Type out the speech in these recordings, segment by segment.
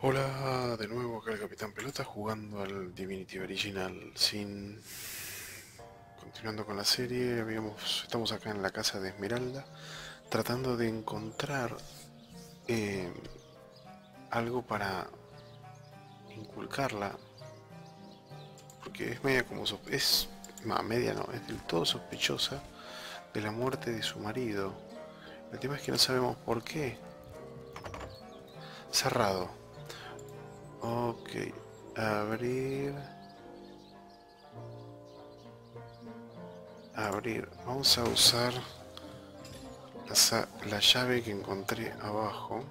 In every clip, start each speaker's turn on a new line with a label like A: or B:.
A: Hola, de nuevo acá el Capitán Pelota jugando al Divinity original. Continuando con la serie, estamos acá en la casa de Esmeralda tratando de encontrar eh, algo para inculcarla, porque es media como media no, es del todo sospechosa de la muerte de su marido. El tema es que no sabemos por qué. Cerrado. Ok, abrir. Abrir. Vamos a usar la llave que encontré abajo.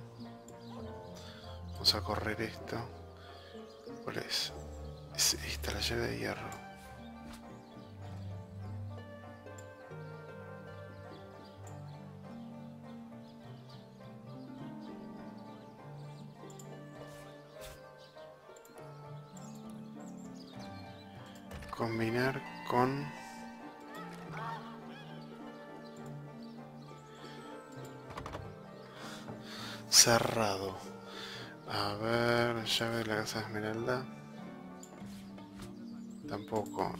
A: Vamos a correr esto. ¿Cuál es? Es esta, la llave de hierro. Combinar con... cerrado. A ver, llave de la casa de Esmeralda. Tampoco.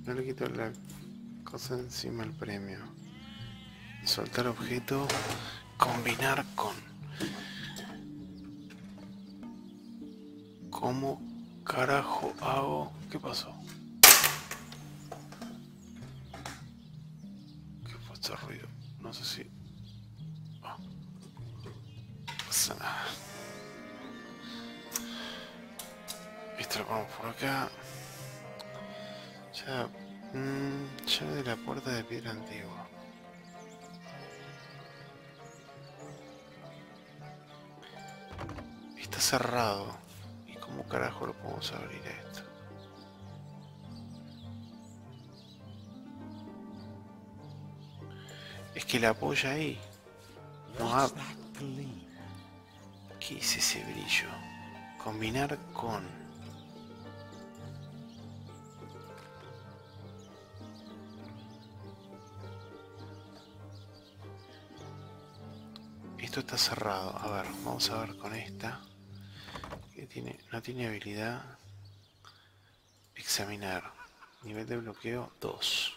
A: No le quito la cosa encima al premio. Soltar objeto. Combinar con... ¿Cómo carajo hago? ¿Qué pasó? ¿Qué fue este ruido? No sé si... Ah, no pasa nada. Esto lo ponemos por acá. Ya... llave de la puerta de piedra antigua. Está cerrado. ¿Y cómo carajo lo podemos abrir esto? Es que la apoya ahí. No abre. ¿Qué es ese brillo? Combinar con... Esto está cerrado. A ver, vamos a ver con esta. Que tiene, no tiene habilidad. Examinar. Nivel de bloqueo 2.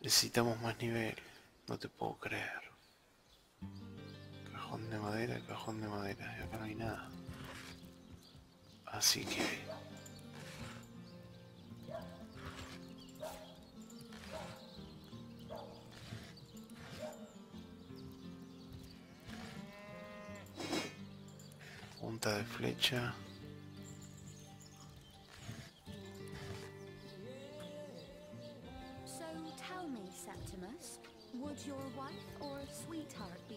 A: Necesitamos más nivel. No te puedo creer. Cajón de madera, cajón de madera. Y acá no hay nada. Así que... punta de flecha.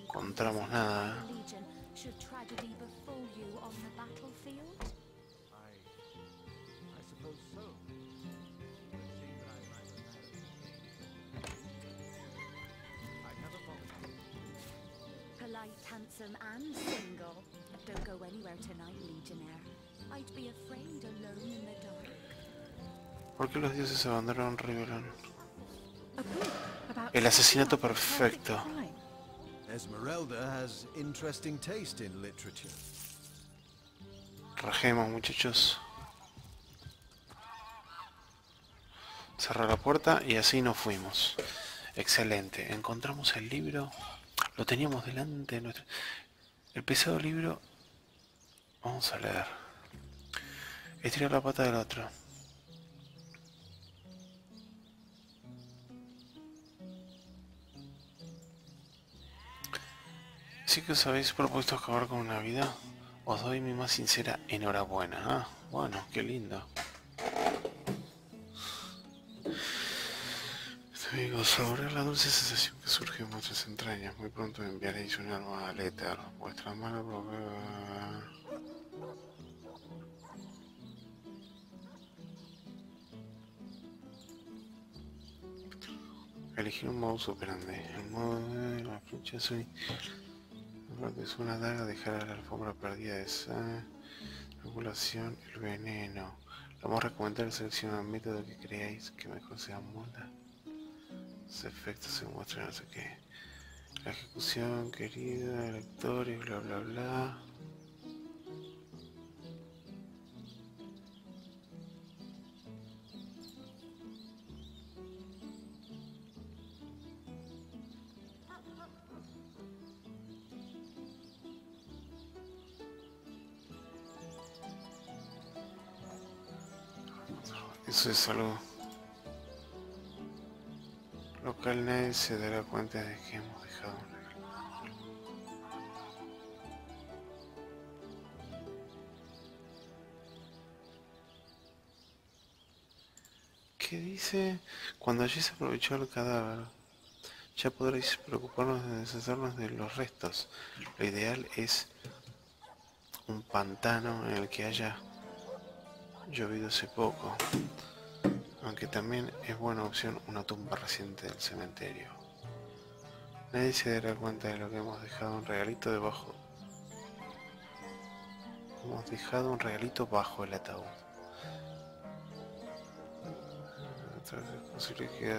A: Encontramos nada.
B: Polite, handsome, and single. Don't go anywhere tonight, Legionnaire. I'd be afraid alone in the dark.
A: ¿Por qué los dioses abandonaron Riverón?
B: A book about
A: El asesinato
B: solving a perfect
A: perfecto.
B: crime.
C: Esmeralda has interesting taste in literature.
A: Rajemos, muchachos. Cerrar la puerta y así nos fuimos. Excelente. Encontramos el libro. Lo teníamos delante de nuestro... El pesado libro... Vamos a leer. Estirar la pata del otro. ¿Sí que os habéis propuesto acabar con una vida? Os doy mi más sincera enhorabuena. Ah, bueno, qué lindo. Amigos, saborear la dulce sensación que surge en vuestras entrañas. Muy pronto enviaréis un alma al éter. Vuestra mano... Elegir un modus operandi. El modo de la flecha es una daga, dejar a la alfombra perdida de esa regulación, el veneno. Lo más recomendable es seleccionar un método que creáis que mejor sea molda. Los efectos se muestran, no sé qué. La ejecución, querida, lectores, bla bla bla. Eso es algo local, nadie se dará cuenta de que hemos dejado un regalo. ¿Qué dice? Cuando allí se aprovechó el cadáver, ya podréis preocuparnos de deshacernos de los restos. Lo ideal es un pantano en el que haya llovido hace poco, aunque también es buena opción una tumba reciente del cementerio. Nadie se dará cuenta de lo que hemos dejado un regalito debajo. Hemos dejado un regalito bajo el ataúd. Es posible que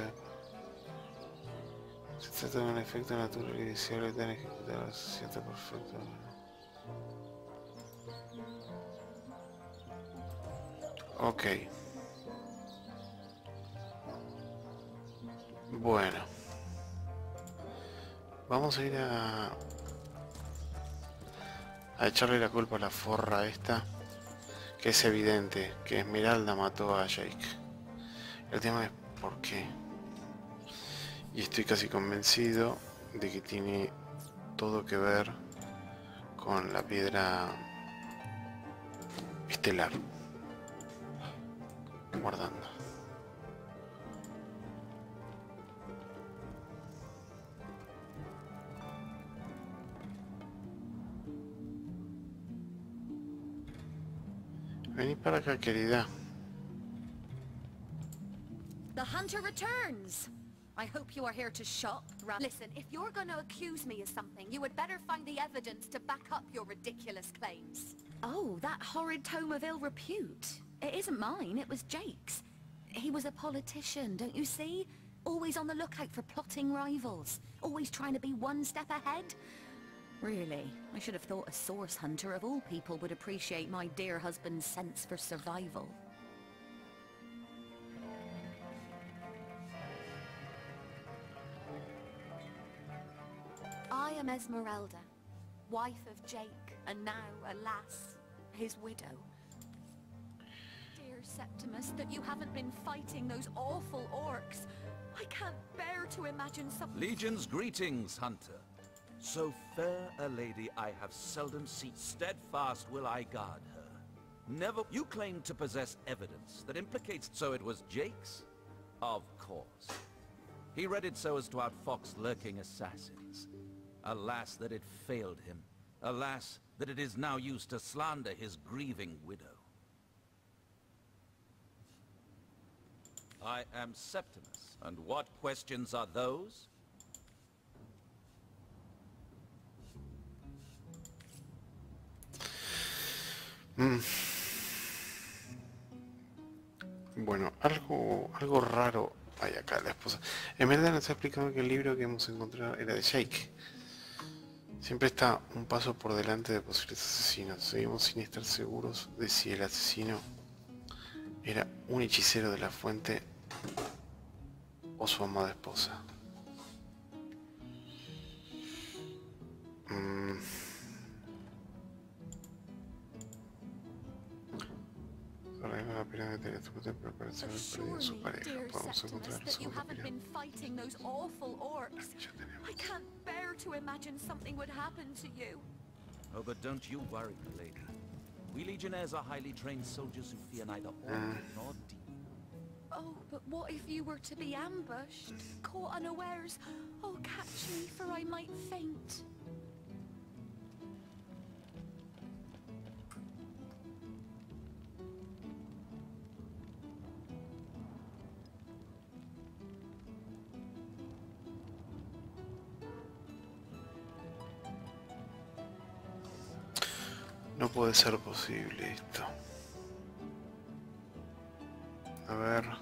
A: se trata de un efecto natural y deseable tan ejecutado, se siente perfecto. Ok. Bueno. Vamos a ir a echarle la culpa a la forra esta, que es evidente que Esmeralda mató a Jake. El tema es por qué. Y estoy casi convencido de que tiene todo que ver con la piedra estelar. Guardando. Vení para acá, querida.
B: The hunter returns! I hope you are here to shop. Listen, if you're going to accuse me of something, you would better find the evidence to back up your ridiculous claims. Oh, that horrid tome of ill repute. It isn't mine, it was Jake's. He was a politician, don't you see? Always on the lookout for plotting rivals. Always trying to be one step ahead. Really, I should have thought a source hunter of all people would appreciate my dear husband's sense for survival. I am Esmeralda, wife of Jake, and now, alas, his widow. Dear Septimus, that you haven't been fighting those awful orcs. I can't bear to imagine some...
D: Legion's greetings, Hunter. So fair a lady I have seldom seen. Steadfast will I guard her. Never... You claim to possess evidence that implicates... So it was Jake's? Of course. He read it so as to outfox lurking assassins. Alas that it failed him. Alas that it is now used to slander his grieving widow. I am Septimus, and what questions are those?
A: Bueno, algo raro hay acá, la esposa. En verdad nos ha explicado que el libro que hemos encontrado era de Jake. Siempre está un paso por delante de posibles asesinos. Seguimos sin estar seguros de si el asesino era un hechicero de la fuente o su amada esposa. Arregla la pirámide teletransporte para parecer haber perdido a su pareja. Podemos encontrar la segunda pirámide. Ya tenemos.
B: I can't bear to imagine something would happen to you.
D: Oh, but don't you worry, lady. We Legionnaires are highly trained soldiers who fear neither orc nor demon.
B: Oh, but what if you were to be ambushed, caught unawares? Oh, catch me, for I might faint.
A: No puede ser posible esto. A ver.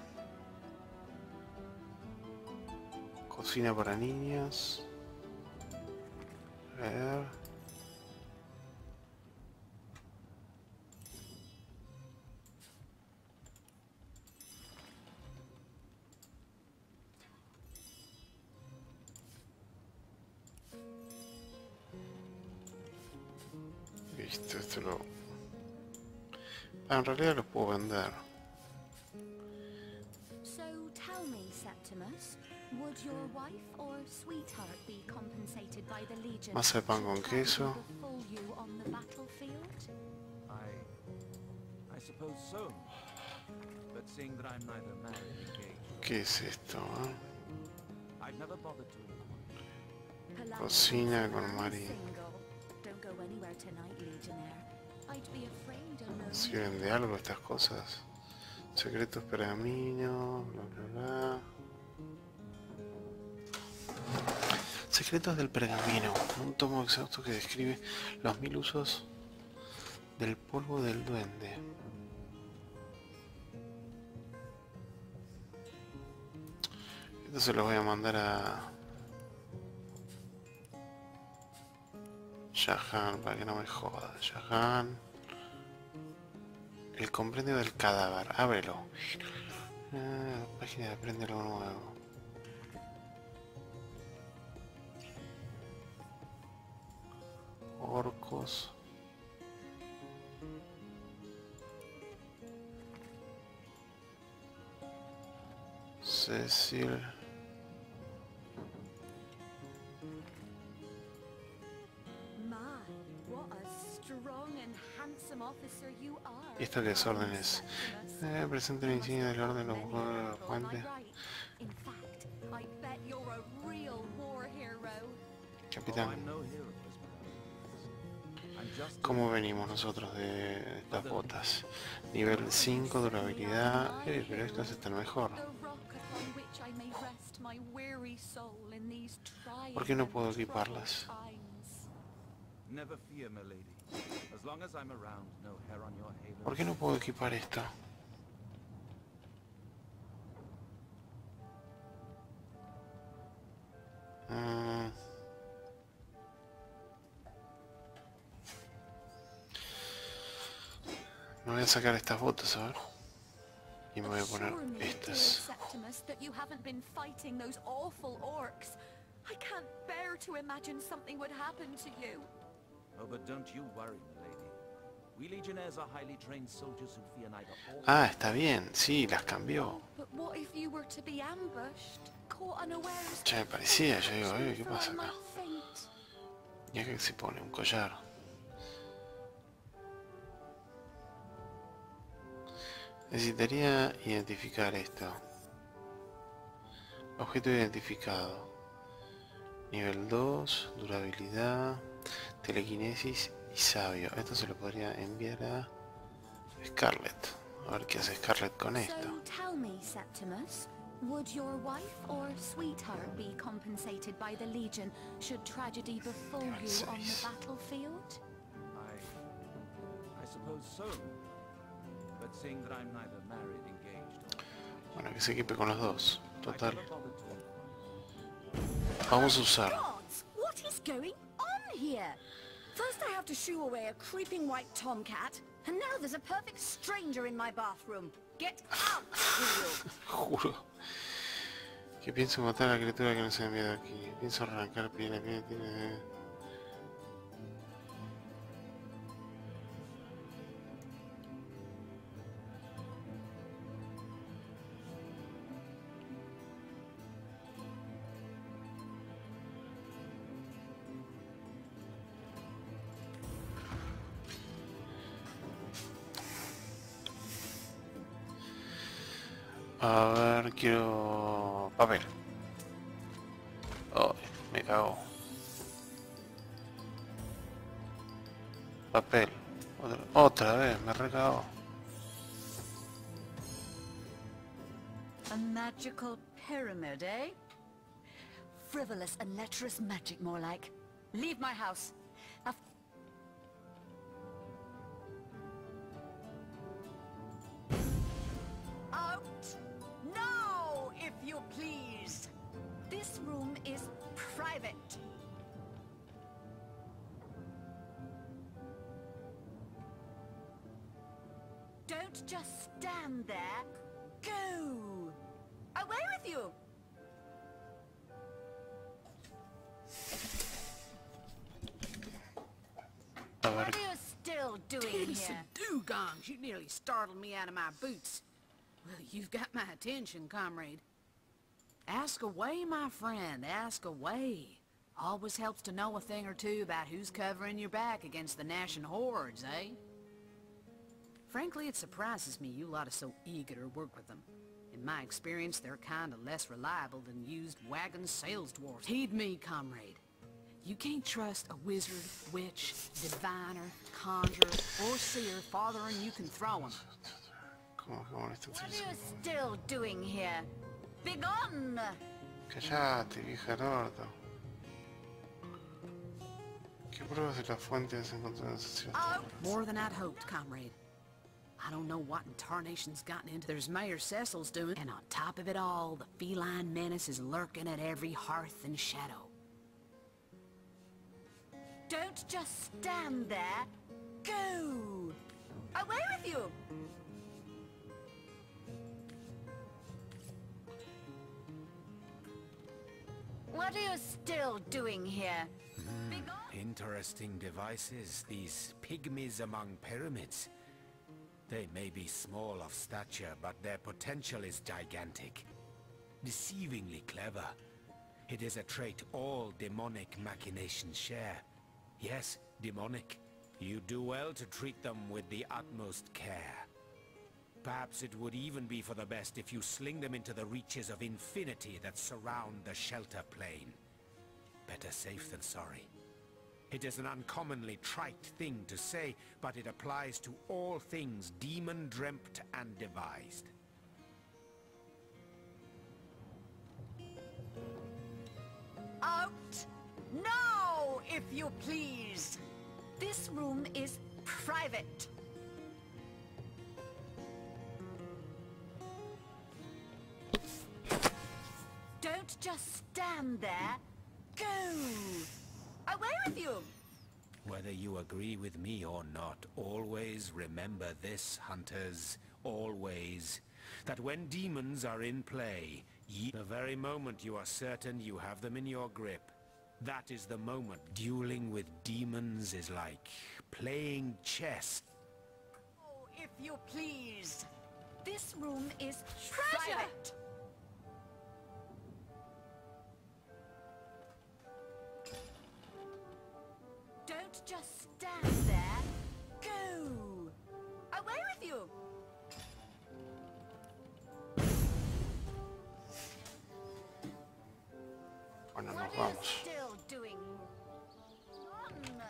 A: Cocina para niños. A ver. Listo, esto lo... Ah, en realidad los puedo vender.
B: So tell me, Septimus, would your wife or sweetheart be compensated by the Legion?
A: Masa de pan con
B: should tragedy
A: queso.
B: befall you on the battlefield?
D: I suppose so. But seeing that I'm neither married nor engaged,
A: ¿Qué es esto?
D: I've never bothered to inquire.
B: Polite
A: Cocina con
B: and
A: Mari.
B: single. Don't go anywhere tonight, Legionnaire. I'd be afraid alone.
A: ¿Sirven de algo estas cosas? Secretos pergaminos, bla bla bla. Secretos del pergamino. Un tomo exhausto que describe los 1000 usos del polvo del duende. Esto se los voy a mandar a Shahan para que no me joda. Shahan. El compendio del cadáver. Ábrelo. Página de aprende algo nuevo. Orcos. Cecil.
B: My, what a strong and handsome officer you are.
A: ¿Y esto qué es órdenes?
B: Septimus.
A: Presente la insignia del orden de los
B: Many
A: juegos de la
B: people, am I
A: fuente.
B: right? In fact, I bet you're a real war hero.
D: Oh,
A: Capitán,
D: I'm no hero, Esmeralda. I'm just
A: ¿cómo venimos nosotros de estas botas? Nivel 5, durabilidad. Pero estas están mejor.
B: The rock upon which I may rest my weary soul in these trying
A: ¿Por qué no
B: and
A: puedo
B: troubled
A: equiparlas?
B: times.
D: Never fear, my lady. As long as I'm around, no hair on your halo.
A: ¿Por qué no puedo equipar esto? Me voy a sacar estas botas, a ver. Y me voy a poner
B: Assure me, dear
A: estas.
B: Septimus, that you haven't been fighting those awful orcs. I can't bear to imagine something would happen to you.
D: Oh, but don't you worry, my lady. We legionnaires are highly trained soldiers who fear neither orc.
A: Ah, está bien. Sí, las cambió.
B: But what if you were to be ambushed, caught unawares?
A: Ya me parecía. Yo digo, ¿qué
B: For
A: pasa
B: I
A: acá?
B: might faint.
A: Y acá que se pone un collar. Necesitaría identificar esto. Objeto identificado. Nivel 2, durabilidad, telequinesis y sabio. Esto se lo podría enviar a Scarlett. A ver qué hace Scarlett con esto.
B: So tell me, Septimus, would your wife or sweetheart be compensated by the Legion should tragedy befall you on the battlefield?
D: I suppose so. But seeing that I'm neither married, engaged,
A: Bueno, que se equipe con los dos.
D: or I've
A: Total.
D: never bothered to inquire.
A: Vamos a usar.
E: Gods, what is going on here? First I have to shoo away a creeping white tomcat, and now there's a perfect stranger in my bathroom. Get out, you!
A: Juro. Que pienso matar a la criatura que nos ha enviado aquí. Pienso arrancar piel a piel. A ver, quiero papel. Oh, me cago. Papel. Otra vez, me recago.
E: A magical pyramid, eh? Frivolous and lecherous magic, more like. Leave my house. Out! Now, if you please! This room Don't just stand there. Go! Away with you!
A: A ver,
E: What are you still doing
F: Tense
E: here?
F: and dugongs, you nearly startled me out of my boots. Well, you've got my attention, comrade. Ask away, my friend, ask away. Always helps to know a thing or two about who's covering your back against the gnashing hordes, eh? Frankly, it surprises me you lot are so eager to work with them. In my experience, they're kinda less reliable than used wagon sales dwarfs. Heed me, comrade. You can't trust a wizard, witch, diviner, conjurer, or seer farther than you can throw them.
A: ¿cómo molesta
E: What are you still doing here? Begone!
A: Callate, vieja orto. ¿Qué pruebas de la fuente has encontrado en esa ciudad?
E: Out!
F: More than I'd hoped, comrade. I don't know what in tarnation's gotten into. There's Mayor Cecil's doing, and on top of it all, the feline menace is lurking at every hearth and shadow.
E: Don't just stand there. Go! Away with you! What are you still doing here? Begone!
G: Interesting devices, these pygmies among pyramids. They may be small of stature, but their potential is gigantic. Deceivingly clever. It is a trait all demonic machinations share. Yes, demonic. You do well to treat them with the utmost care. Perhaps it would even be for the best if you sling them into the reaches of infinity that surround the shelter plane. Better safe than sorry. It is an uncommonly trite thing to say, but it applies to all things demon-dreamt and devised.
E: Out! Now, if you please! This room is private. Don't just stand there. Go! Away with you!
G: Whether you agree with me or not, always remember this, hunters. Always. That when demons are in play, the very moment you are certain you have them in your grip, that is the moment. Dueling with demons is like playing chess.
E: Oh, if you please. This room is
F: Treasure!
E: private. Don't just stand there. Go! Away with you!
A: Bueno,
E: What
A: nos
E: are you
A: vamos.
E: still doing? On.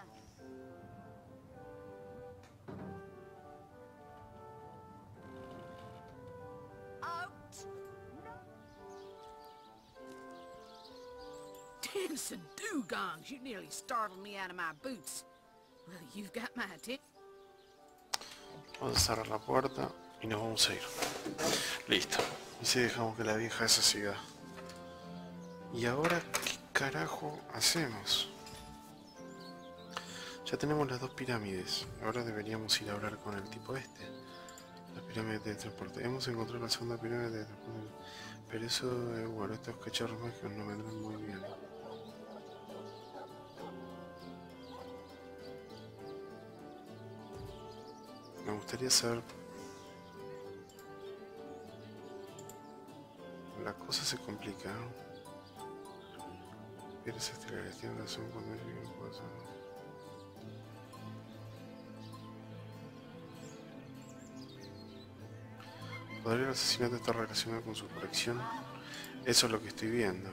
E: Out!
F: Tense and dugongs, you nearly startled me out of my boots. Well, you've got my attention.
A: Vamos a cerrar la puerta y nos vamos a ir. Listo. Y si dejamos que la vieja esa siga. ¿Y ahora qué carajo hacemos? Ya tenemos las dos pirámides. Ahora deberíamos ir a hablar con el tipo este. Las pirámides de transporte. Hemos encontrado la segunda pirámide de transporte. Pero eso, bueno, estos cacharros mágicos no vendrán muy bien. Me gustaría saber... La cosa se complica, ¿no? Eres estelares, tienes razón cuando es bien cosa. ¿Podría el asesinato estar relacionado con su colección? Eso es lo que estoy viendo.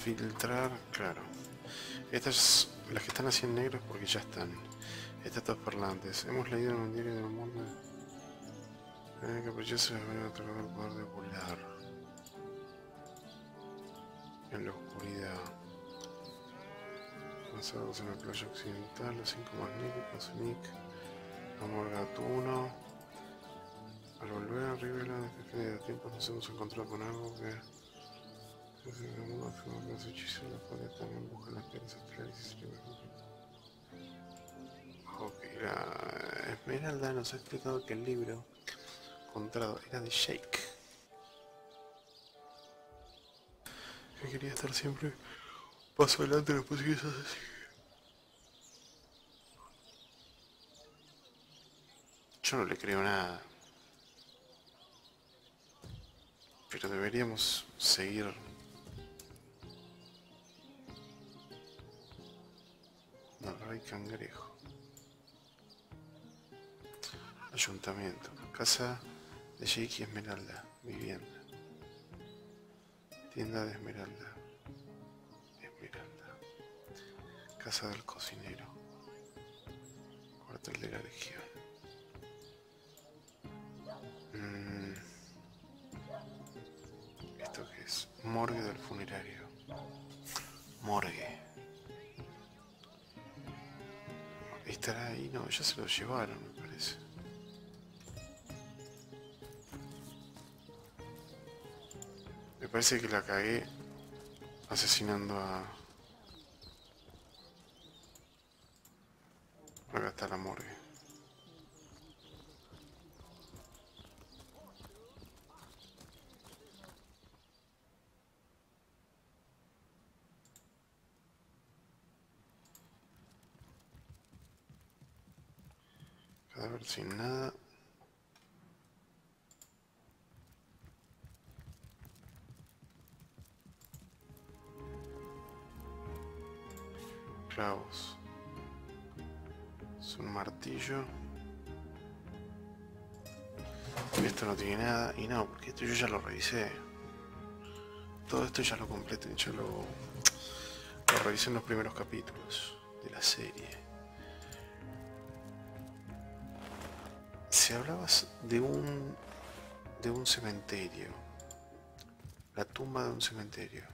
A: Filtrar, claro. Estas, las que están así en negro es porque ya están. Estas dos parlantes. Hemos leído en un diario del mundo. Caprichoso es venir a otorgar el poder de volar. En la oscuridad. Pasados en la playa occidental, los 5 magníficos, Nick, Amor Gatuno. Al volver a Rivera, desde de tiempos nos hemos encontrado con algo que... Los hechizos de la cual también buscan las piedras astrales y ok, la Esmeralda nos ha explicado que el libro encontrado era de Jake, que quería estar siempre paso adelante en los posibles asesinos. Yo no le creo nada, pero deberíamos seguir. No, hay cangrejo. Ayuntamiento. Casa de Jake y Esmeralda. Vivienda. Tienda de Esmeralda. Esmeralda. Casa del cocinero. Cuartel de la Legión. ¿Esto qué es? Morgue del funerario. Morgue. ¿Estará ahí? No, ya se lo llevaron, me parece. Me parece que la cagué asesinando a... Acá está la morgue. Cadáver sin nada. Clavos. Es un martillo. Esto no tiene nada. Y no, porque esto yo ya lo revisé. Todo esto ya lo completé. Ya lo revisé en los primeros capítulos de la serie. Si hablabas de un cementerio, la tumba de un cementerio,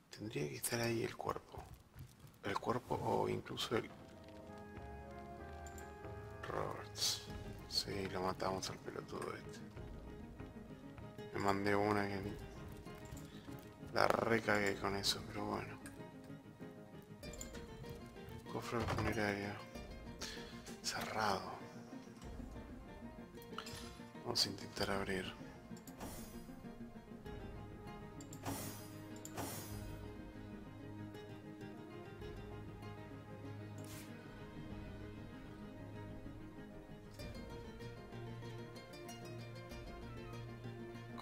A: tendría que estar ahí el cuerpo o incluso el Roberts. Sí, lo matamos al pelotudo este. Me mandé una que la recagué con eso, pero bueno. Cofre funerario. Cerrado. Vamos a intentar abrir.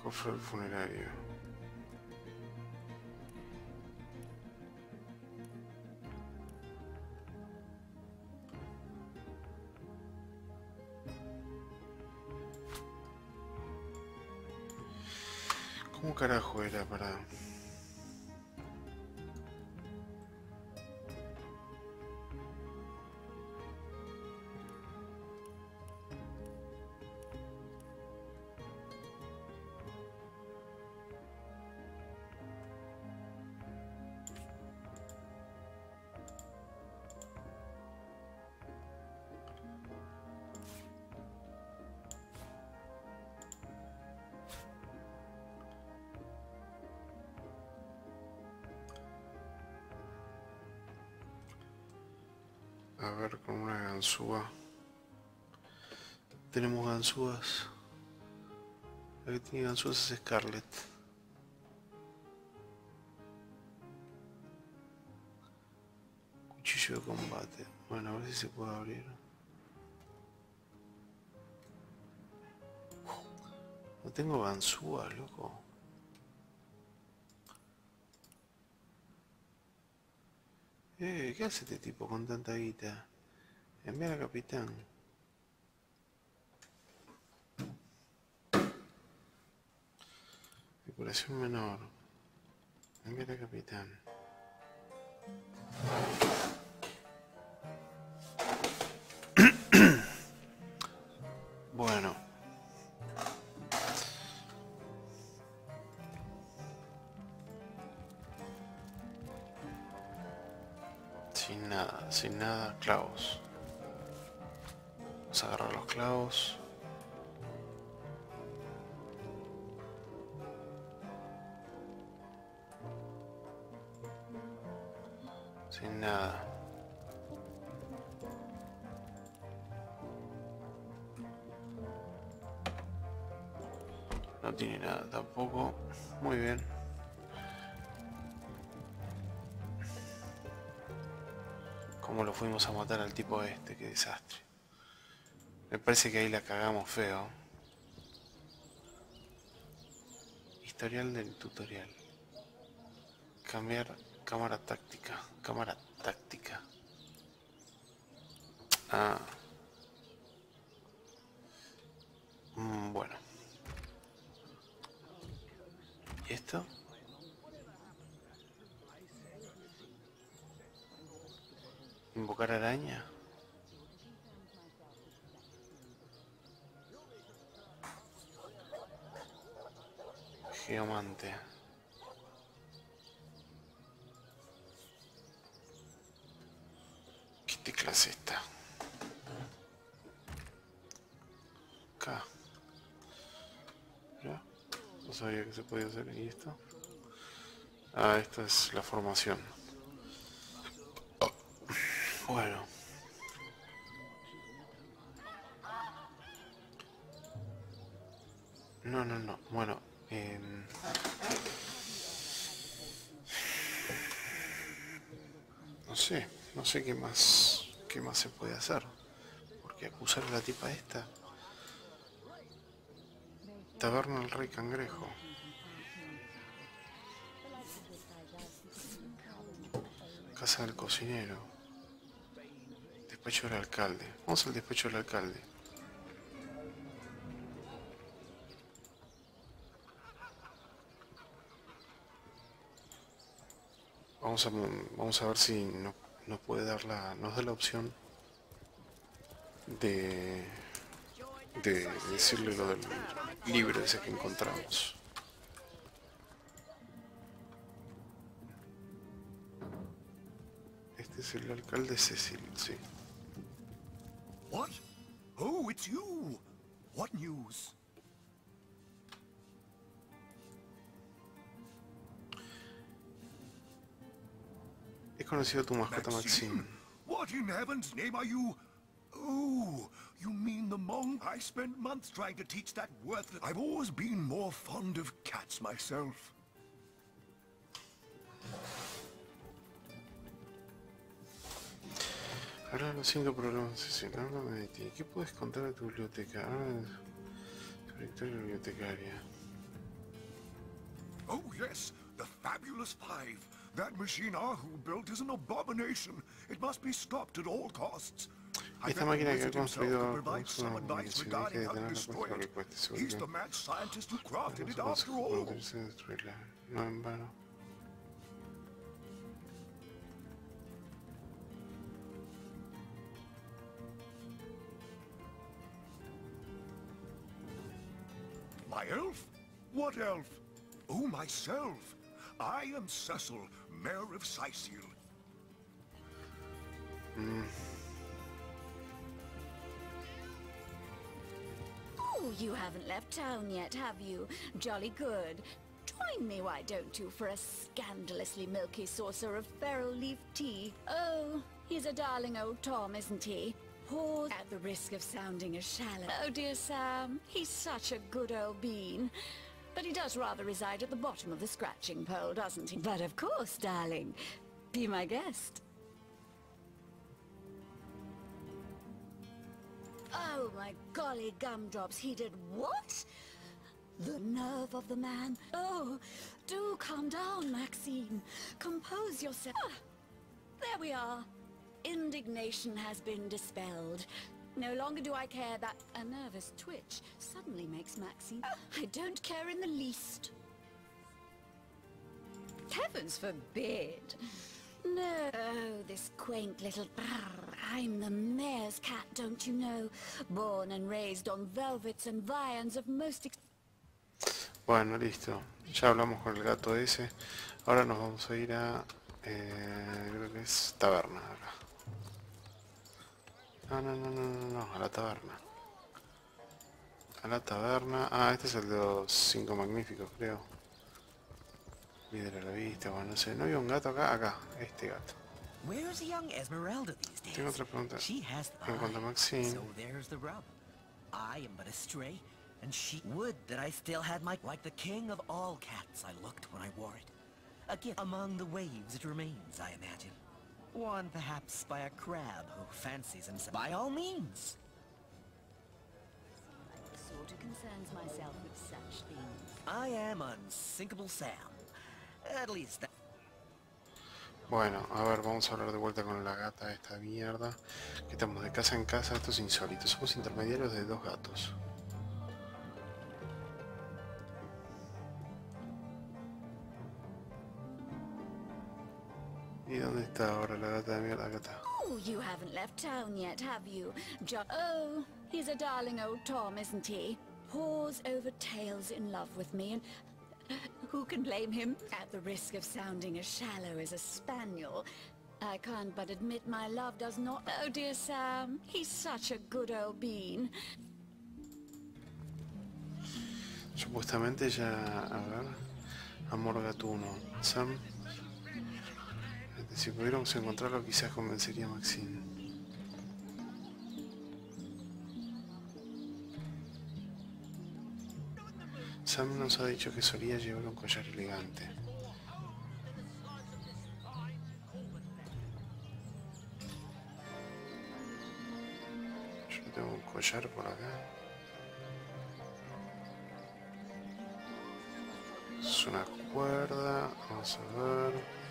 A: Cofre del funerario. ¿Cómo carajo era para...? A ver, con una ganzúa. Tenemos ganzúas. La que tiene ganzúas es Scarlett. Cuchillo de combate. Bueno, a ver si se puede abrir. No tengo ganzúas, loco. ¿Qué hace este tipo con tanta guita? Enviar al capitán. Decoración menor. Enviar al capitán. Bueno. sin nada, clavos. Vamos a agarrar los clavos. Sin nada. No tiene nada tampoco. Muy bien. ¿Cómo lo fuimos a matar al tipo este? Qué desastre. Me parece que ahí la cagamos feo. Historial del tutorial. Cambiar cámara táctica. Cámara táctica. Ah. Bueno. ¿Y esto? Invocar araña. Geomante. ¿Qué tecla es esta? Acá. ¿Ya? No sabía que se podía hacer. ¿Y esto? Ah, esta es la formación. Bueno. No. Bueno. No sé qué más se puede hacer. Porque acusar a la tipa esta. Taberna del Rey Cangrejo. Casa del cocinero. Despacho del alcalde. Vamos al despacho del alcalde. Vamos a ver si nos puede dar nos da la opción de decirle lo del libro ese que encontramos. Este es el alcalde Cecil, sí.
H: What? Oh, it's you. What news?
A: He conocido a tu mascota Maxine.
H: What in heaven's name are you? Oh, you mean the monk? I spent months trying to teach that worthless... I've always been more fond of cats myself.
A: Ahora los 5 problemas Cecil. Háblame de ti. ¿Qué puedes contar de tu biblioteca? Habla de tu historia bibliotecaria.
H: Oh yes, the Fabulous Five. That machine Ahu built is an abomination. It must be stopped at all costs.
A: Esta máquina que ha construido
H: He's the mad scientist who crafted it after all.
A: No en vano.
H: My elf? What elf? Oh, myself. I am Cecil, Mayor of Sicil.
E: Oh, you haven't left town yet, have you? Jolly good. Join me, why don't you, for a scandalously milky saucer of feral leaf tea? Oh, he's a darling old Tom, isn't he? Poor, at the risk of sounding a shallow. Oh dear Sam, he's such a good old bean. But he does rather reside at the bottom of the scratching pole, doesn't he? But of course, darling. Be my guest. Oh, my golly gumdrops, he did what? The nerve of the man. Oh, do calm down, Maxine. Compose yourself. Ah, there we are. Indignation has been dispelled. No longer do I care that a nervous twitch suddenly makes Maxine... I don't care in the least. Heavens forbid. No, this quaint little... I'm the mayor's cat, don't you know? Born and raised on velvets and viands of most...
A: Bueno, listo. Ya hablamos con el gato ese. Ahora nos vamos a ir a Creo que es taberna acá. No, a la taberna. A la taberna. Ah, este es el de los 5 magníficos, creo. Vidrio a la vista, bueno, no sé. ¿No había un gato acá? Acá, este gato.
I: Where's young Esmeralda these days?
A: Tengo otra pregunta.
I: She has the
A: En cuanto a
I: eye,
A: Maxine.
I: so there's the rub. I am but a stray, and she would that I still had my... Like the king of all cats, I looked when I wore it. A gift among the waves it remains, I imagine. Worn perhaps by a crab who fancies himself. By all means.
E: Sort of concerns myself with such things.
I: I am unsinkable Sam. At least that...
A: Bueno, a ver, vamos a hablar de vuelta con la gata de esta mierda. Que estamos de casa en casa, esto es insólito. Somos intermediarios de 2 gatos. ¿Y dónde está ahora la gata de mierda? Acá está.
E: Oh, you haven't left town yet, have you? Oh, he's a darling old Tom, isn't he? Paws over tails in love with me, and who can blame him? At the risk of sounding as shallow as a spaniel, I can't but admit my love does not... Oh, dear Sam, he's such a good old bean.
A: Supuestamente ya... A ver... Amor gatuno. Sam... Si pudiéramos encontrarlo quizás convencería a Maxine. Sam nos ha dicho que solía llevar un collar elegante. Yo tengo un collar por acá. Es una cuerda. Vamos a ver.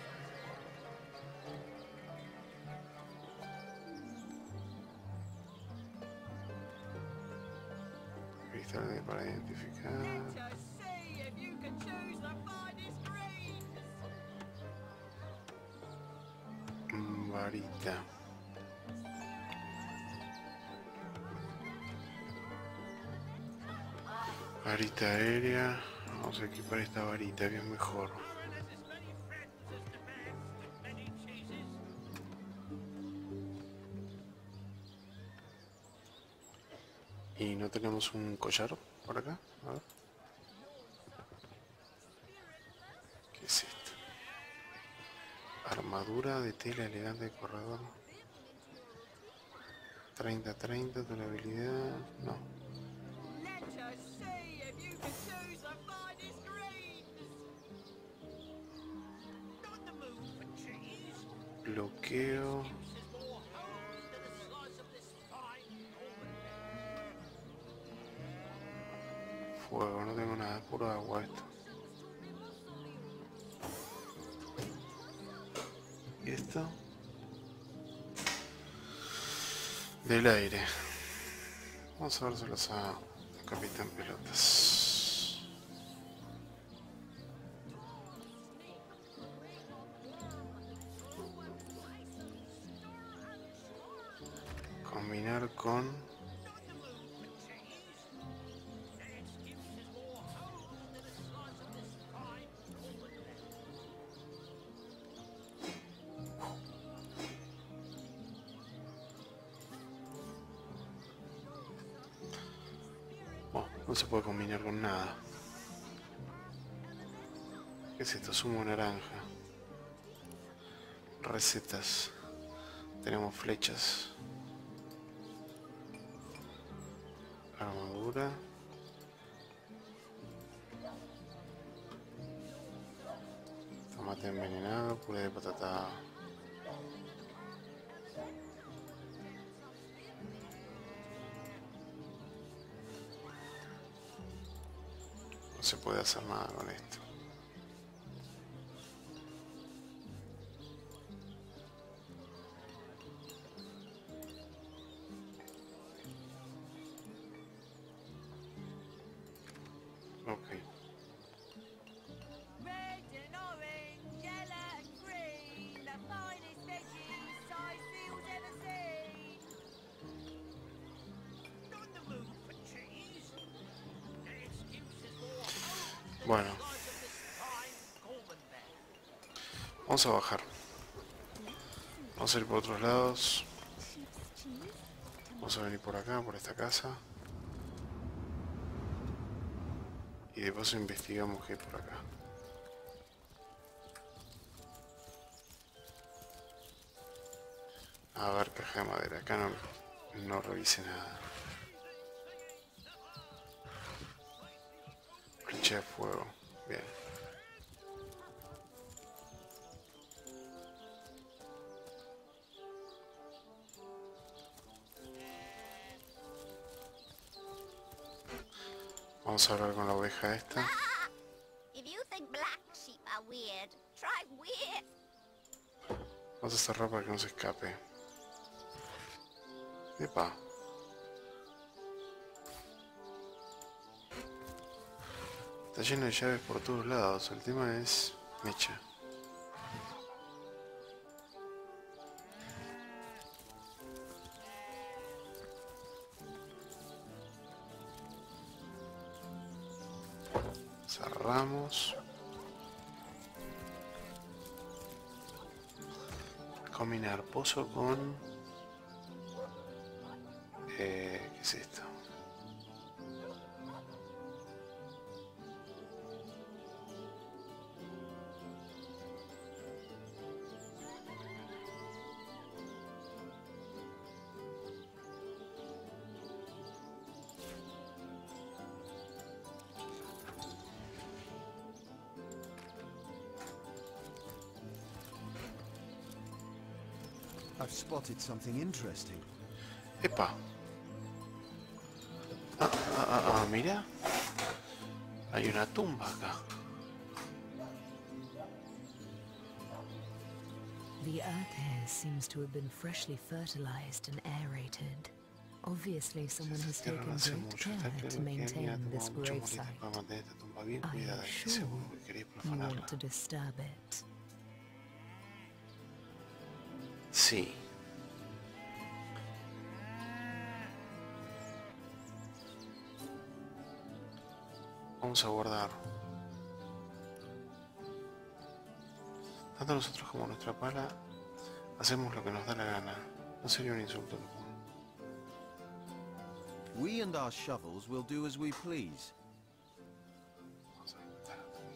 A: Para identificar. Varita. Varita aérea. Vamos a equipar esta varita, que es mejor. Y no tenemos un collar por acá. A ver. ¿Qué es esto? Armadura de tela elegante de corredor. 30-30, durabilidad. No. Bloqueo. Fuego, no tengo nada, puro agua esto. ¿Y esto? Del aire. Vamos a verselos a Capitán Pelotas. Combinar con... No se puede combinar con nada. ¿Qué es esto? Zumo naranja. Recetas. Tenemos flechas. Armadura. Tomate envenenado, puré de patata. No se puede hacer nada con esto. Ok. Bueno, vamos a bajar. Vamos a ir por otros lados. Vamos a venir por acá, por esta casa. Y de paso investigamos qué hay por acá. A ver, caja de madera. Acá no revise nada. Flecha de fuego. Bien. Vamos a hablar con la oveja esta.
B: If you think black sheep are weird, try weird.
A: Vamos a cerrar para que no se escape. Epa. Está lleno de llaves por todos lados. El tema es mecha. Cerramos. Combinar pozo con... ¿qué es esto?
C: I've spotted something interesting.
A: Epa. Mira. Hay una tumba acá.
J: The earth here seems to have been freshly fertilized and aerated. Obviously, someone has taken great care to maintain this gravesite. I'm sure you want to disturb it.
A: Sí. Vamos a guardar. Tanto nosotros como nuestra pala hacemos lo que nos da la gana. No sería un insulto.
C: We and our shovels will do as we please.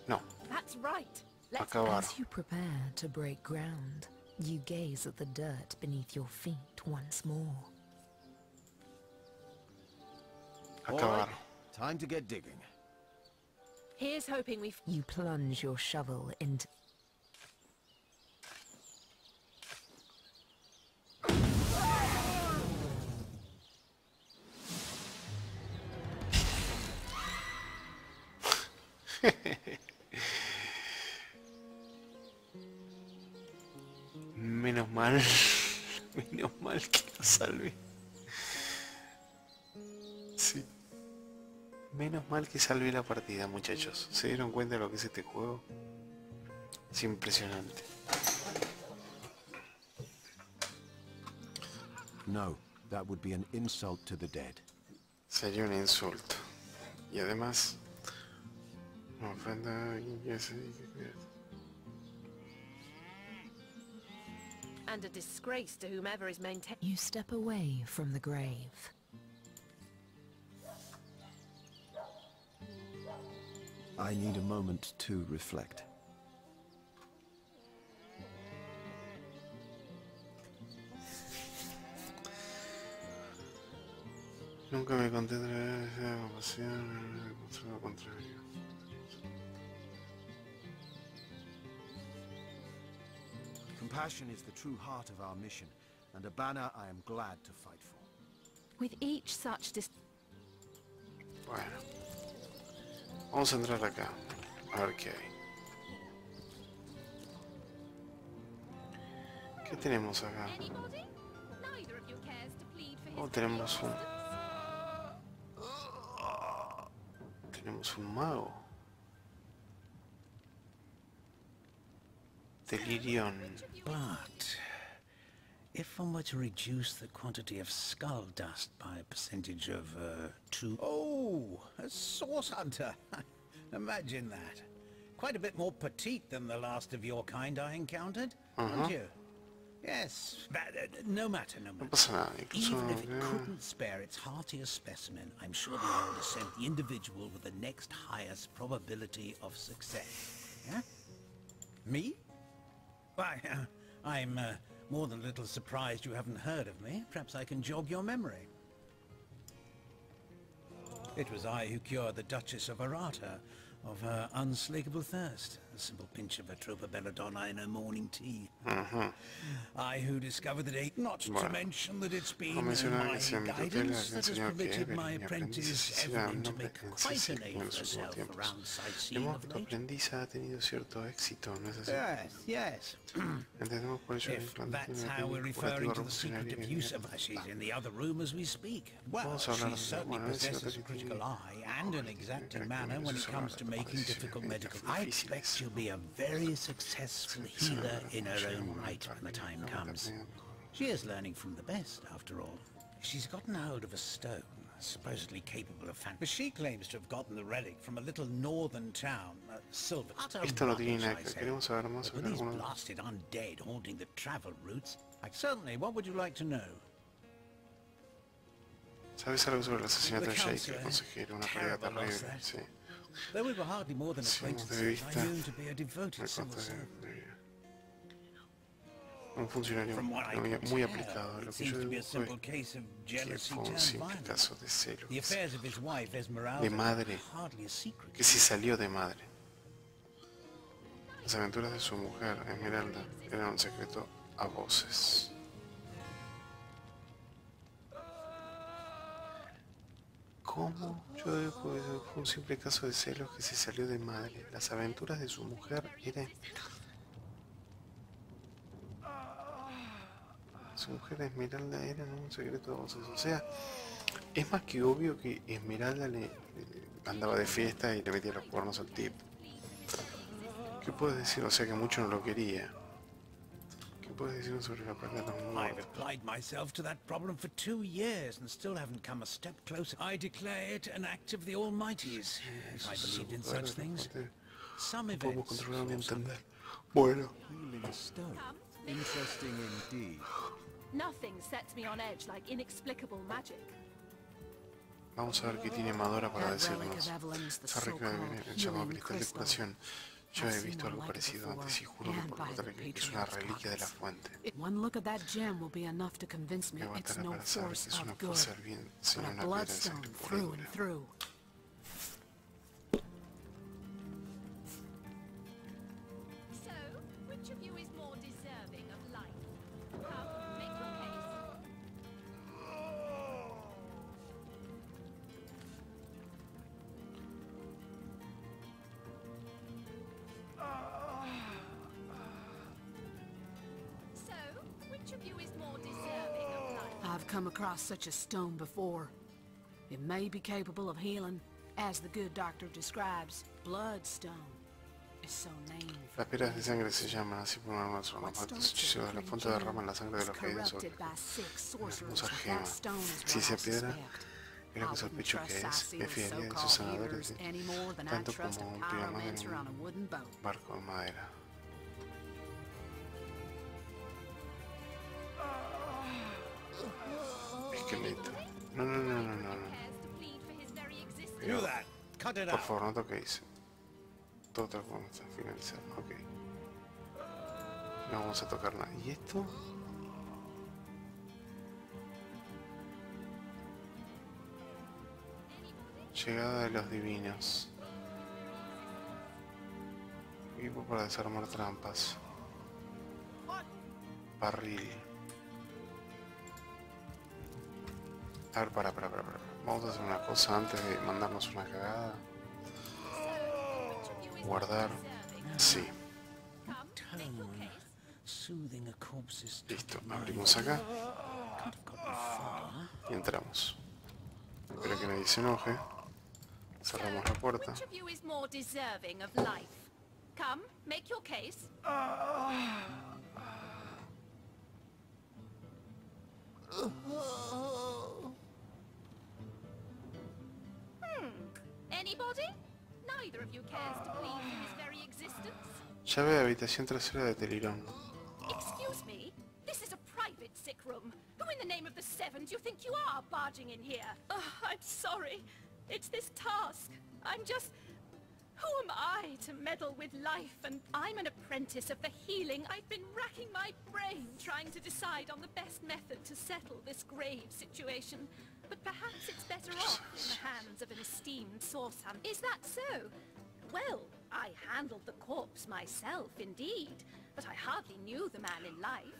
A: No.
B: That's right.
A: Acabar.
J: As you prepare to break ground, you gaze at the dirt beneath your feet once more.
A: Acabar.
C: Time to get digging.
B: Here's hoping we...
J: You plunge your shovel into...
A: Menos mal. Menos mal que lo salvé. Sí. Menos mal que salvé la partida, muchachos. ¿Se dieron cuenta de lo que es este juego? Es impresionante.
C: No, that would be an insult to the dead.
A: Sería un insulto. Y además... No ofrenda a quien quiera seguir que creas.
B: And a disgrace to whomever is maintaining...
J: You step away from the grave.
C: I need a moment to reflect.
A: Nunca me contendré de la compasión, lo contrario.
C: Compassion is the true heart of our mission, and a banner I am glad to fight for.
B: With each such
A: Bueno. Vamos a entrar acá. A ver qué hay. ¿Qué tenemos acá? Oh, tenemos un... Tenemos un mago. Delirion.
K: But if one were to reduce the quantity of skull dust by a percentage of 2...
G: Oh, a source hunter. Imagine that. Quite a bit more petite than the last of your kind I encountered, aren't you?
K: Yes, but, no matter, no
A: No
K: matter.
A: pasa nada, incluso...
K: Even if it couldn't spare its heartiest specimen, I'm sure the Elder sent the individual with the next highest probability of success. Yeah? Me? Why, I'm more than a little surprised you haven't heard of me. Perhaps I can jog your memory. It was I who cured the Duchess of Arata of her unslakable thirst. A simple pinch of Atropa belladonna in her morning tea. I who discovered the date, not to mention that it's been my guidance that has permitted my apprentice Evelyn to make quite a name for herself around sightseeing of late.
A: Aprendiz ha tenido cierto éxito, ¿no es así?
K: Yes.
A: Entendemos por ello
K: If that's how we're referring to the secret abuse of her, she's in the other room as we speak. Well, she certainly possesses a critical eye and an exacting manner when it comes to making difficult medical. I expect she'll be a very successful healer in her own right when the time comes. She is learning from the best, after all. She's gotten hold of a stone, supposedly capable of but she claims to have gotten the relic from a little northern town, Silver.
A: Esto no tiene nada que queremos saber más
K: With
A: sobre
K: these
A: algunos...
K: blasted undead haunting the travel routes, certainly, what would you like to know?
A: ¿Sabes algo sobre el asesinato de Jake, el consejero? Una pelea terrible, sí.
K: Though we were hardly more than acquaintances, I knew him to be a devoted civil servant.
A: Un funcionario muy aplicado. Lo que yo digo fue que fue un simple caso de celos, de madre, que se salió de madre. Las aventuras de su mujer, Esmeralda, eran un secreto a voces. ¿Cómo? Yo digo que fue un simple caso de celos que se salió de madre. Las aventuras de su mujer eran... Su mujer Esmeralda eran un secreto de voces. O sea, es más que obvio que Esmeralda le andaba de fiesta y le metía los cuernos al tipo. ¿Qué puedes decir? O sea que mucho no lo quería. ¿Qué puedes decir sobre la pelea de los muertos?
K: I've applied myself to that problem for 2 years and still haven't come a step closer. I declare it an act of the Almighty's. If I believed in such things, some events...
A: controlar ni entender. Bueno.
C: Healing stone. Interesting indeed.
B: Nothing sets me on edge like inexplicable magic.
A: Vamos a ver qué tiene Madora para decirnos. Esa rica de llamado cristal de curación. Yo he visto algo parecido antes y juro que por lo que es una reliquia de la fuente.
F: One look at that gem will be enough to convince me
A: Me
F: it's
A: bastará
F: no
A: para saber que
F: force
A: es una
F: of good,
A: fuerza del bien,
F: but
A: sino
F: a
A: una piedra de
F: bloodstone
A: sangre pura y
F: through and
A: dura.
F: through.
B: So, which of you is more deserving of life? Come, make your case. So, which of you is more deserving of life?
F: I've come across such a stone before. It may be capable of healing, as the good doctor describes. Bloodstone is so named.
A: Las piedras de sangre se llaman así por una razón. Los malditos hechizos de la fuente derraman la sangre de los caídos sobre una hermosa gema. Si esa piedra es lo que sospecho que es, me fiaría de sus sanadores tanto como un piramán en un barco de madera. Esqueleto. No. Pero, por favor, no toquéis. Todo tal como está finalizado. Ok. No vamos a tocar nada. ¿Y esto? Llegada de los divinos. Equipo para desarmar trampas. Barril. A ver, para. Vamos a hacer una cosa antes de mandarnos una cagada. Guardar. Sí. Listo, abrimos acá. Y entramos. Espero que nadie se enoje. Cerramos la puerta.
B: Which of you is more deserving of life? Come, make your case. Anybody? Neither of you cares to believe in his very existence.
A: Llave de habitación trasera de Telirón.
B: Excuse me, this
L: name of the seven do you think you are barging in here? Oh, I'm sorry. It's this task. I'm just... Who am I to meddle with life? And I'm an apprentice of the healing. I've been racking my brain trying to decide on the best method to settle this grave situation. But perhaps it's better off in the hands of an esteemed source hunter. Is that so? Well, I handled the corpse myself, indeed. But I hardly knew the man in life.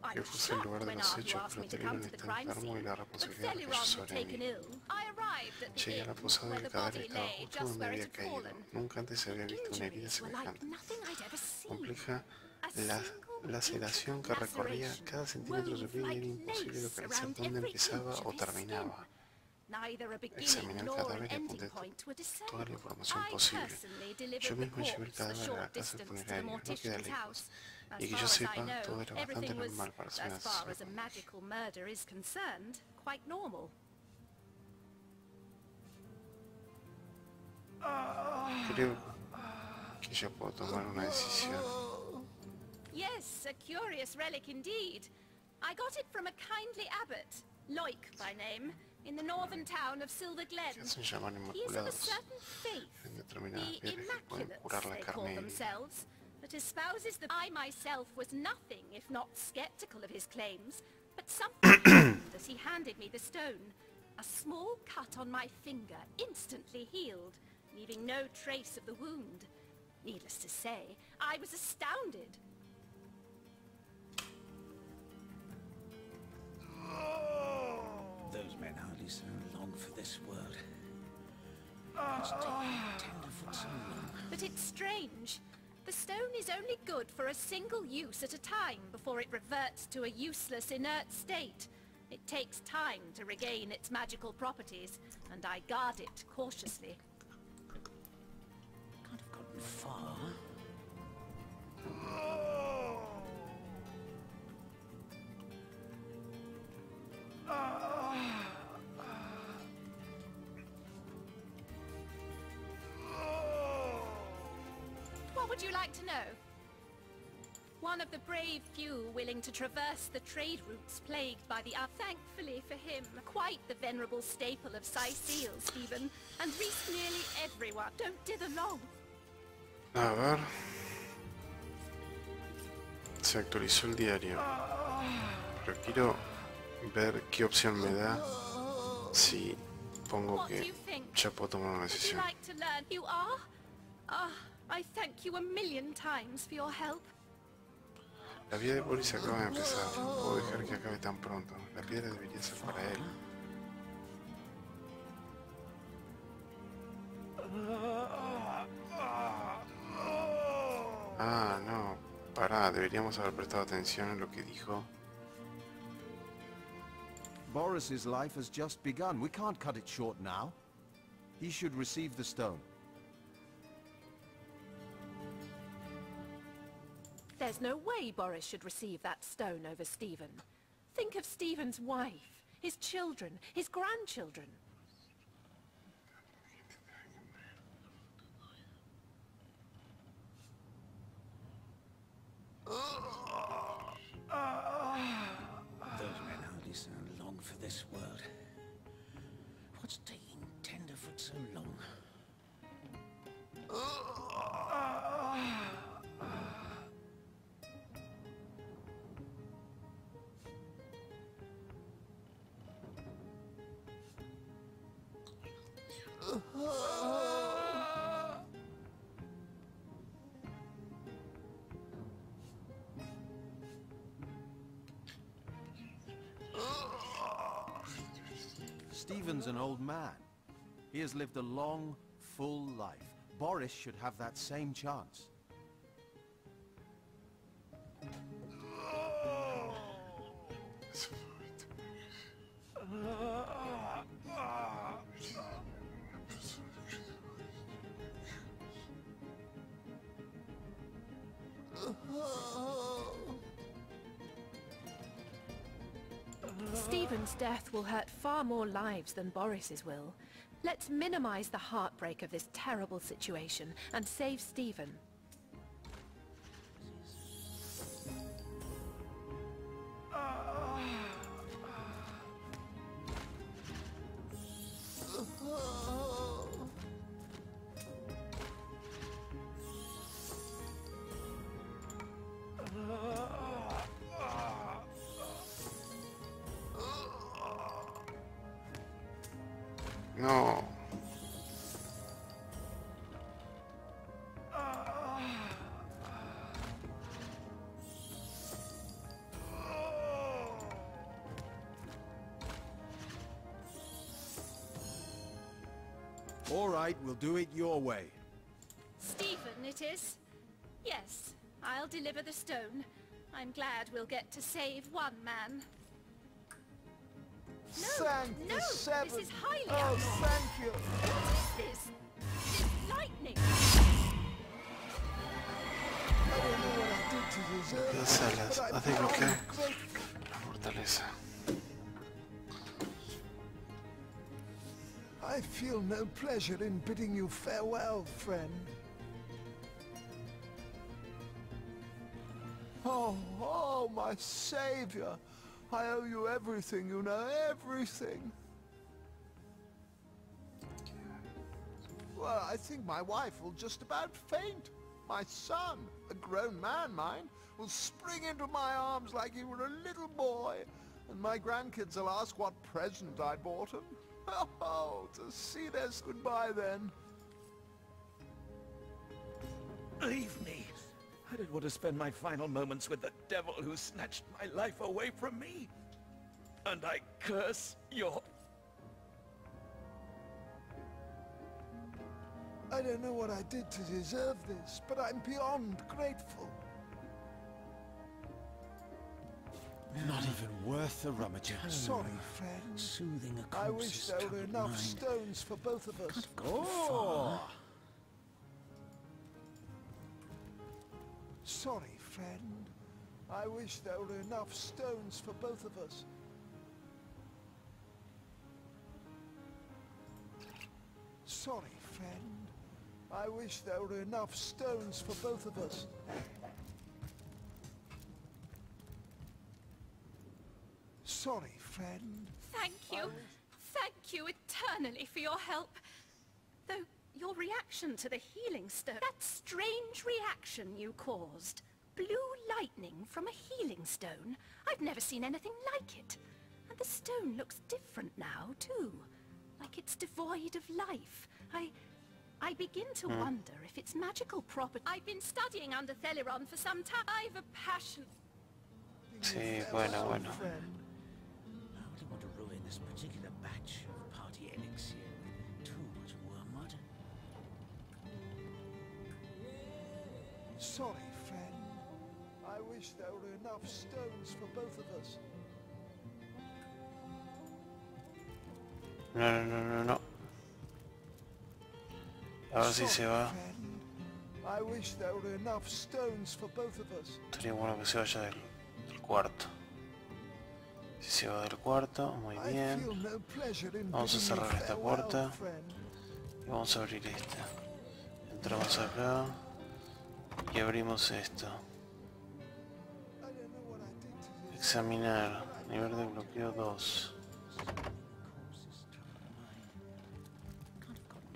L: I was shocked when Arthur asked me to come to the crime scene, but Celeron had taken ill. I arrived at the inn where the body lay, just where it had fallen. Injuries were like nothing I'd ever seen. A
A: laceración que recorría cada centímetro de piel y era imposible localizar dónde empezaba o terminaba. Examiné el cadáver y apunté toda la información posible. Yo mismo llevé el cadáver a la casa funeraria, no queda lejos. Y que yo sepa, todo era bastante normal para ser
L: as far as a magical murder is concerned, quite normal.
A: Creo que ya puedo tomar una decisión.
L: Yes, a curious relic indeed. I got it from a kindly abbot, Loic by name, in the northern town of Silver Glen. He is of a certain faith, the Immaculates they call themselves, that espouses that I myself was nothing if not skeptical of his claims, but something happened as he handed me the stone. A small cut on my finger instantly healed, leaving no trace of the wound. Needless to say, I was astounded.
K: Those men hardly sound long for this world. What's taking Tenderfoot so long?
L: But it's strange. The stone is only good for a single use at a time before it reverts to a useless, inert state. It takes time to regain its magical properties, and I guard it cautiously.
K: Can't have gotten far.
L: What would you like to know? One of the brave few willing to traverse the trade routes plagued by the thankfully for him, quite the venerable staple of Sicils, Stephen, and reached nearly everyone. Don't dither long.
A: A ver. Se actualizó el diario. Pero quiero ver qué opción me da si pongo que ya puedo tomar una decisión.
L: You are? I thank you a million times for your help.
A: La vida de Boris acaba de empezar. No puedo dejar que acabe tan pronto. La piedra debería ser para él. Ah, no. Pará, deberíamos haber prestado atención en lo que dijo.
C: Boris's life has just begun. We can't cut it short now. He should receive the stone.
L: There's no way Boris should receive that stone over Stephen. Think of Stephen's wife, his children, his grandchildren.
K: Those men hardly sound long for this world. What's taking Tenderfoot so long?
C: Stephen's an old man. He has lived a long, full life. Boris should have that same chance.
L: Stephen's death will hurt far more lives than Boris's will. Let's minimize the heartbreak of this terrible situation and save Stephen.
A: No.
C: All right, we'll do it your way.
L: Stephen, it is? Yes, I'll deliver the stone. I'm glad we'll get to save one man. No,
C: Thank
L: no,
C: the seven.
L: this is highly
C: Oh,
L: abnormal.
C: thank you.
L: What is this? It's lightning.
C: I don't know what I did to deserve
A: Las
C: it,
A: alas.
C: but I'm
A: Hace bloqueo.
C: beyond grateful.
A: La fortaleza.
C: I feel no pleasure in bidding you farewell, friend. Oh, my savior. I owe you everything, you know, everything. Well, I think my wife will just about faint. My son, a grown man, mind, will spring into my arms like he were a little boy. And my grandkids will ask what present I bought him. Oh, to see this goodbye then.
D: Leave me. I didn't want to spend my final moments with the devil who snatched my life away from me. And I curse your...
C: I don't know what I did to deserve this, but I'm beyond grateful.
G: Not even worth the rummaging.
C: Sorry, friend.
K: Soothing a
C: I
K: corpse's
C: wish there were
K: troubled
C: enough
K: mind.
C: stones for both of us.
K: Oh!
C: Sorry, friend. I wish there were enough stones for both of us. Sorry, friend. I wish there were enough stones for both of us. Sorry, friend.
L: Thank you. Thank you eternally for your help. Though your reaction to the healing stone, that strange reaction you caused. Blue lightning from a healing stone. I've never seen anything like it. And the stone looks different now, too. Like it's devoid of life. I begin to wonder if its magical property... I've been studying under Theleron for some time. I've a passion...
A: Sí, bueno.
K: I wouldn't want to ruin this particular batch of party elixir with too much wormwood.
C: Sorry, friend. I wish there were enough stones for both of us.
A: No. Ahora sí se va.
C: Friend. I wish there were enough stones for both of us.
A: Sería bueno que se vaya del cuarto. Si se va del cuarto, muy
C: I
A: bien.
C: feel no pleasure in
A: Vamos a
C: bidding you
A: cerrar esta
C: farewell,
A: puerta.
C: friend.
A: Y vamos a abrir esta. Entramos acá. Y abrimos esto.
C: I don't know what I did to deserve
A: Examinar. Nivel de bloqueo 2.
K: Corpse's troubled mind. Can't have gotten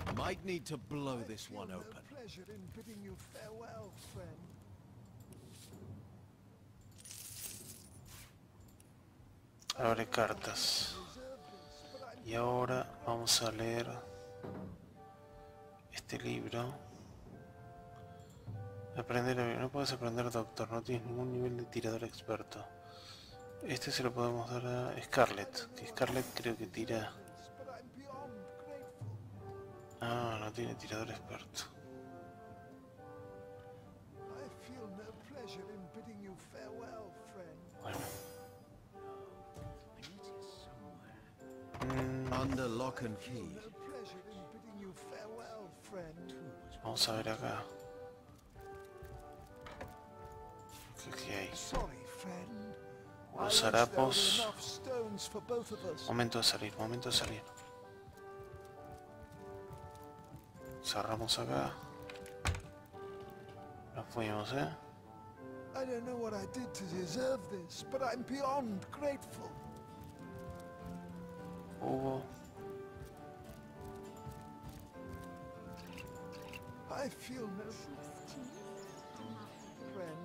K: far.
C: Might need to blow this one open. No pleasure in bidding you farewell, friend.
A: Abre cartas. Y ahora vamos a leer este libro. No puedes aprender, doctor. No tienes ningún nivel de tirador experto. Este se lo podemos dar a Scarlett. Que Scarlett creo que tira... Ah, no tiene tirador experto. Bueno.
C: Under lock and key.
A: Vamos a ver acá. ¿Qué hay? Los harapos. Momento de salir. Cerramos acá. Nos fuimos,
C: I don't know what I did to deserve this, but I'm beyond grateful.
A: Hubo.
C: I feel no friend.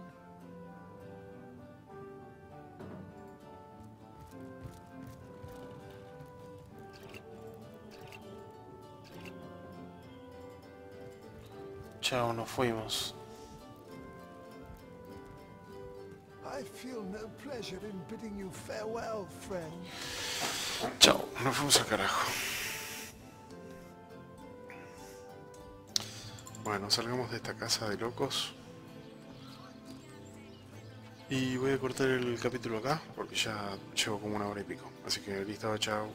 A: Chao, nos fuimos.
C: I feel no pleasure in bidding you farewell, friend.
A: Chao, nos fuimos al carajo. Bueno, salgamos de esta casa de locos. Y voy a cortar el capítulo acá, porque ya llevo como 1 hora y pico. Así que listo, chao.